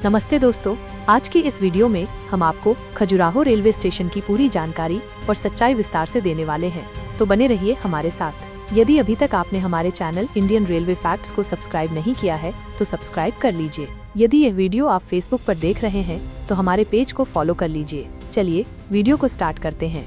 नमस्ते दोस्तों, आज की इस वीडियो में हम आपको खजुराहो रेलवे स्टेशन की पूरी जानकारी और सच्चाई विस्तार से देने वाले हैं, तो बने रहिए हमारे साथ। यदि अभी तक आपने हमारे चैनल इंडियन रेलवे फैक्ट्स को सब्सक्राइब नहीं किया है तो सब्सक्राइब कर लीजिए। यदि यह वीडियो आप फेसबुक पर देख रहे हैं तो हमारे पेज को फॉलो कर लीजिए। चलिए वीडियो को स्टार्ट करते हैं।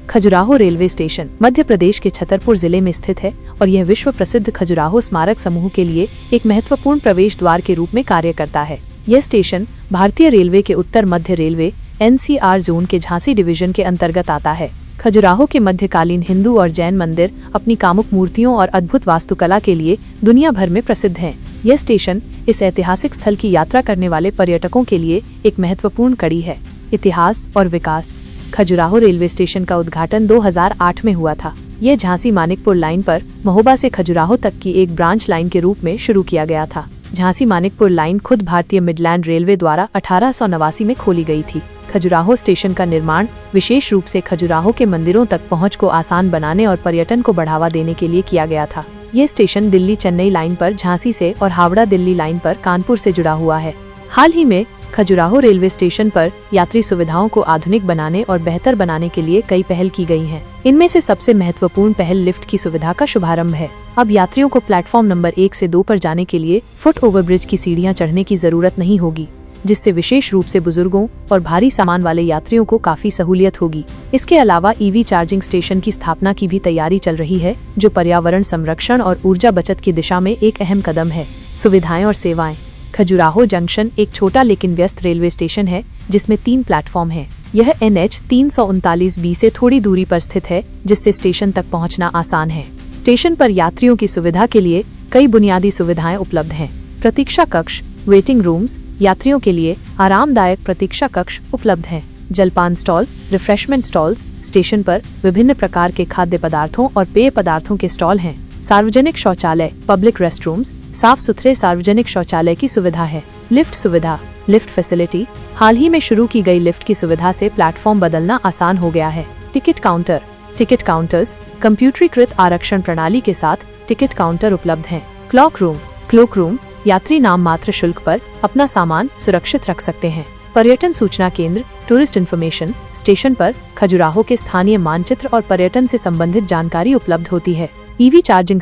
खजुराहो रेलवे स्टेशन मध्य प्रदेश के छतरपुर जिले में स्थित है और यह विश्व प्रसिद्ध खजुराहो स्मारक समूह के लिए एक महत्वपूर्ण प्रवेश द्वार के रूप में कार्य करता है। यह स्टेशन भारतीय रेलवे के उत्तर मध्य रेलवे NCR जोन के झांसी डिवीजन के अंतर्गत आता है। खजुराहो के मध्यकालीन हिंदू और जैन मंदिर अपनी कामुक मूर्तियों और अद्भुत वास्तुकला के लिए दुनिया भर में प्रसिद्ध है। यह स्टेशन इस ऐतिहासिक स्थल की यात्रा करने वाले पर्यटकों के लिए एक महत्वपूर्ण कड़ी है। इतिहास और विकास। खजुराहो रेलवे स्टेशन का उद्घाटन 2008 में हुआ था। यह झांसी मानिकपुर लाइन पर महोबा से खजुराहो तक की एक ब्रांच लाइन के रूप में शुरू किया गया था। झांसी मानिकपुर लाइन खुद भारतीय मिडलैंड रेलवे द्वारा 1889 में खोली गई थी। खजुराहो स्टेशन का निर्माण विशेष रूप से खजुराहो के मंदिरों तक पहुंच को आसान बनाने और पर्यटन को बढ़ावा देने के लिए किया गया था। यह स्टेशन दिल्ली चेन्नई लाइन पर झांसी से और हावड़ा दिल्ली लाइन पर कानपुर से जुड़ा हुआ है। हाल ही में खजुराहो रेलवे स्टेशन पर यात्री सुविधाओं को आधुनिक बनाने और बेहतर बनाने के लिए कई पहल की गई हैं। इनमें से सबसे महत्वपूर्ण पहल लिफ्ट की सुविधा का शुभारंभ है। अब यात्रियों को प्लेटफॉर्म नंबर 1 से 2 पर जाने के लिए फुट ओवरब्रिज की सीढ़ियां चढ़ने की जरूरत नहीं होगी, जिससे विशेष रूप से बुजुर्गों और भारी सामान वाले यात्रियों को काफी सहूलियत होगी। इसके अलावा EV चार्जिंग स्टेशन की स्थापना की भी तैयारी चल रही है, जो पर्यावरण संरक्षण और ऊर्जा बचत की दिशा में एक अहम कदम है। सुविधाएं और सेवाएं। खजुराहो जंक्शन एक छोटा लेकिन व्यस्त रेलवे स्टेशन है, जिसमें 3 प्लेटफॉर्म हैं। यह NH 339B से थोड़ी दूरी पर स्थित है, जिससे स्टेशन तक पहुंचना आसान है। स्टेशन पर यात्रियों की सुविधा के लिए कई बुनियादी सुविधाएं उपलब्ध हैं। प्रतीक्षा कक्ष, वेटिंग रूम्स, यात्रियों के लिए आरामदायक प्रतीक्षा कक्ष उपलब्ध हैं। जलपान स्टॉल, रिफ्रेशमेंट स्टॉल्स। स्टेशन पर विभिन्न प्रकार के खाद्य पदार्थों और पेय पदार्थों के स्टॉल हैं। सार्वजनिक शौचालय, पब्लिक रेस्टरूम्स, साफ सुथरे सार्वजनिक शौचालय की सुविधा है। लिफ्ट सुविधा, लिफ्ट फैसिलिटी। हाल ही में शुरू की गई लिफ्ट की सुविधा से प्लेटफॉर्म बदलना आसान हो गया है। टिकट काउंटर, टिकट काउंटर्स, कंप्यूटरीकृत आरक्षण प्रणाली के साथ टिकट काउंटर उपलब्ध हैं। क्लॉक रूम, यात्री नाम मात्र शुल्क पर अपना सामान सुरक्षित रख सकते हैं। पर्यटन सूचना केंद्र, टूरिस्ट इन्फॉर्मेशन। स्टेशन पर खजुराहो के स्थानीय मानचित्र और पर्यटन से संबंधित जानकारी उपलब्ध होती है। EV चार्जिंग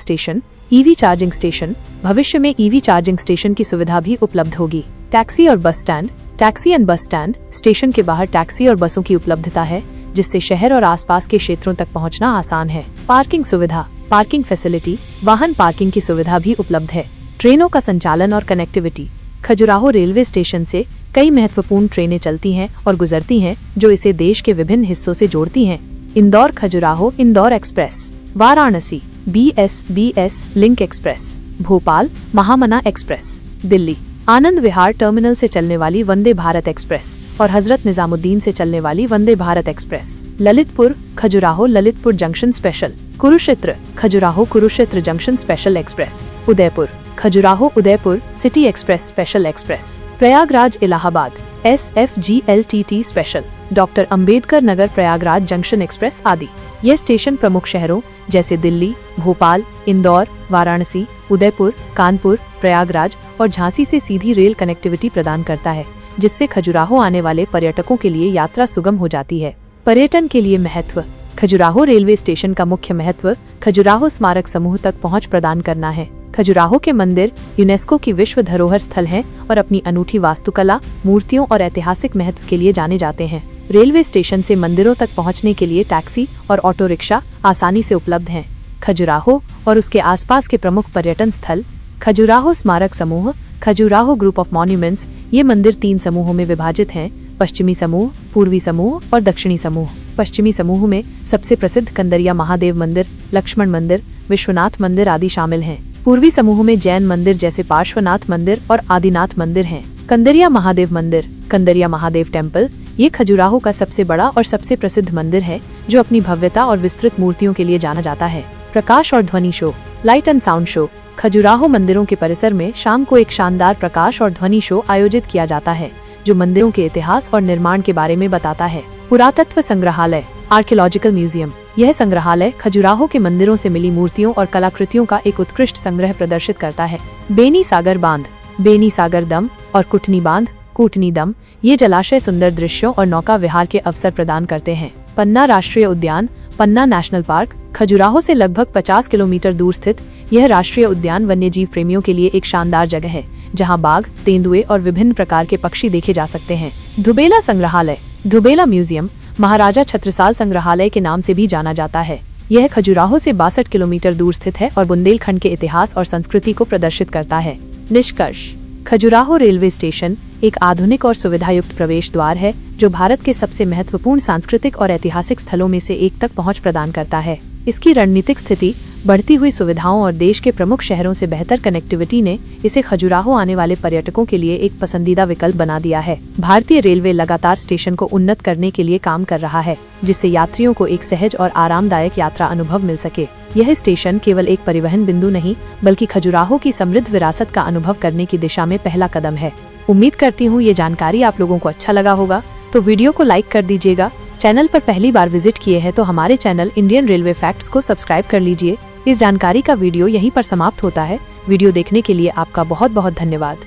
स्टेशन, भविष्य में EV चार्जिंग स्टेशन की सुविधा भी उपलब्ध होगी। टैक्सी और bus stand, taxi and bus stand. Station के बाहर टैक्सी और बसों की उपलब्धता है, जिससे शहर और आसपास के क्षेत्रों तक पहुंचना आसान है। पार्किंग सुविधा, पार्किंग फैसिलिटी, वाहन पार्किंग की सुविधा भी उपलब्ध है। ट्रेनों का संचालन और कनेक्टिविटी। खजुराहो रेलवे स्टेशन से कई महत्वपूर्ण ट्रेनें चलती हैं और गुजरती हैं, जो इसे देश के विभिन्न हिस्सों से जोड़ती हैं। Indore Khajuraho Indore express, Varanasi BS link express, Bhopal Mahamana express, Delhi Anand Vihar terminal से चलने वाली वंदे भारत एक्सप्रेस और हजरत निजामुद्दीन से चलने वाली Vande Bharat express. Lalitpur Khajuraho Lalitpur junction special, Kurukshetra Khajuraho Kurukshetra junction special express, Udaipur Khajuraho Udaipur city express special express, Prayagraj Allahabad SFGLTT special, doctor Ambedkar Nagar Prayagraj junction express आदि। यह स्टेशन प्रमुख शहरों जैसे दिल्ली, भोपाल, इंदौर, वाराणसी, उदयपुर, कानपुर, प्रयागराज और झांसी से सीधी रेल कनेक्टिविटी प्रदान करता है, जिससे खजुराहो आने वाले पर्यटकों के लिए यात्रा सुगम हो जाती है। पर्यटन के लिए महत्व। खजुराहो रेलवे स्टेशन का मुख्य महत्व खजुराहो स्मारक समूह तक पहुंच प्रदान करना है। खजुराहो के मंदिर यूनेस्को की विश्व धरोहर स्थल हैं और अपनी अनूठी वास्तुकला, मूर्तियों और ऐतिहासिक महत्व के लिए जाने जाते हैं। रेलवे स्टेशन से मंदिरों तक पहुंचने के लिए टैक्सी और ऑटो रिक्शा आसानी से उपलब्ध हैं। खजुराहो और उसके आसपास के प्रमुख पर्यटन स्थल। खजुराहो स्मारक समूह, खजुराहो ग्रुप ऑफ मॉन्यूमेंट्स। ये मंदिर 3 समूहों में विभाजित हैं: पश्चिमी समूह, पूर्वी समूह और दक्षिणी समूह। पश्चिमी समूह में सबसे प्रसिद्ध कंदरिया महादेव मंदिर, लक्ष्मण मंदिर, विश्वनाथ मंदिर आदि शामिल हैं। पूर्वी समूह में जैन मंदिर जैसे पार्श्वनाथ मंदिर और आदिनाथ मंदिर हैं। कंदरिया महादेव मंदिर, कंदरिया महादेव टेम्पल, ये खजुराहो का सबसे बड़ा और सबसे प्रसिद्ध मंदिर है, जो अपनी भव्यता और विस्तृत मूर्तियों के लिए जाना जाता है। प्रकाश और ध्वनि show, light and sound show. Khajuraho मंदिरों के परिसर में शाम को एक शानदार प्रकाश और ध्वनि शो आयोजित किया जाता है, जो मंदिरों के इतिहास और निर्माण के बारे में बताता है। पुरातत्व संग्रहालय, आर्कियोलॉजिकल म्यूजियम। यह संग्रहालय खजुराहो के मंदिरों से मिली मूर्तियों और कलाकृतियों का एक उत्कृष्ट संग्रह प्रदर्शित करता है। बेनी सागर बांध, बेनी सागर दम और कुटनी बांध, कूटनी दम, ये जलाशय सुंदर दृश्यों और नौका विहार के अवसर प्रदान करते हैं। पन्ना राष्ट्रीय उद्यान, पन्ना नेशनल पार्क, खजुराहो से लगभग 50 किलोमीटर दूर स्थित यह राष्ट्रीय उद्यान वन्यजीव प्रेमियों के लिए एक शानदार जगह है, जहां बाघ, तेंदुए और विभिन्न प्रकार के पक्षी देखे जा सकते हैं। धुबेला संग्रहालय, धुबेला म्यूजियम महाराजा छत्रसाल संग्रहालय के नाम से भी जाना जाता है। यह खजुराहो से 62 किलोमीटर दूर स्थित है और बुंदेलखंड के इतिहास और संस्कृति को प्रदर्शित करता है। निष्कर्ष, खजुराहो रेलवे स्टेशन एक आधुनिक और सुविधायुक्त प्रवेश द्वार है जो भारत के सबसे महत्वपूर्ण सांस्कृतिक और ऐतिहासिक स्थलों में से एक तक पहुंच प्रदान करता है। इसकी रणनीतिक स्थिति, बढ़ती हुई सुविधाओं और देश के प्रमुख शहरों से बेहतर कनेक्टिविटी ने इसे खजुराहो आने वाले पर्यटकों के लिए एक पसंदीदा विकल्प बना दिया है। भारतीय रेलवे लगातार स्टेशन को उन्नत करने के लिए काम कर रहा है, जिससे यात्रियों को एक सहज और आरामदायक यात्रा अनुभव मिल सके। यह स्टेशन केवल एक परिवहन बिंदु नहीं, बल्कि खजुराहो की समृद्ध विरासत का अनुभव करने की दिशा में पहला कदम है। उम्मीद करती हूँ ये जानकारी आप लोगों को अच्छा लगा होगा, तो वीडियो को लाइक कर दीजिएगा। चैनल पर पहली बार विजिट किए हैं तो हमारे चैनल इंडियन रेलवे फैक्ट्स को सब्सक्राइब कर लीजिए। इस जानकारी का वीडियो यहीं पर समाप्त होता है। वीडियो देखने के लिए आपका बहुत बहुत धन्यवाद।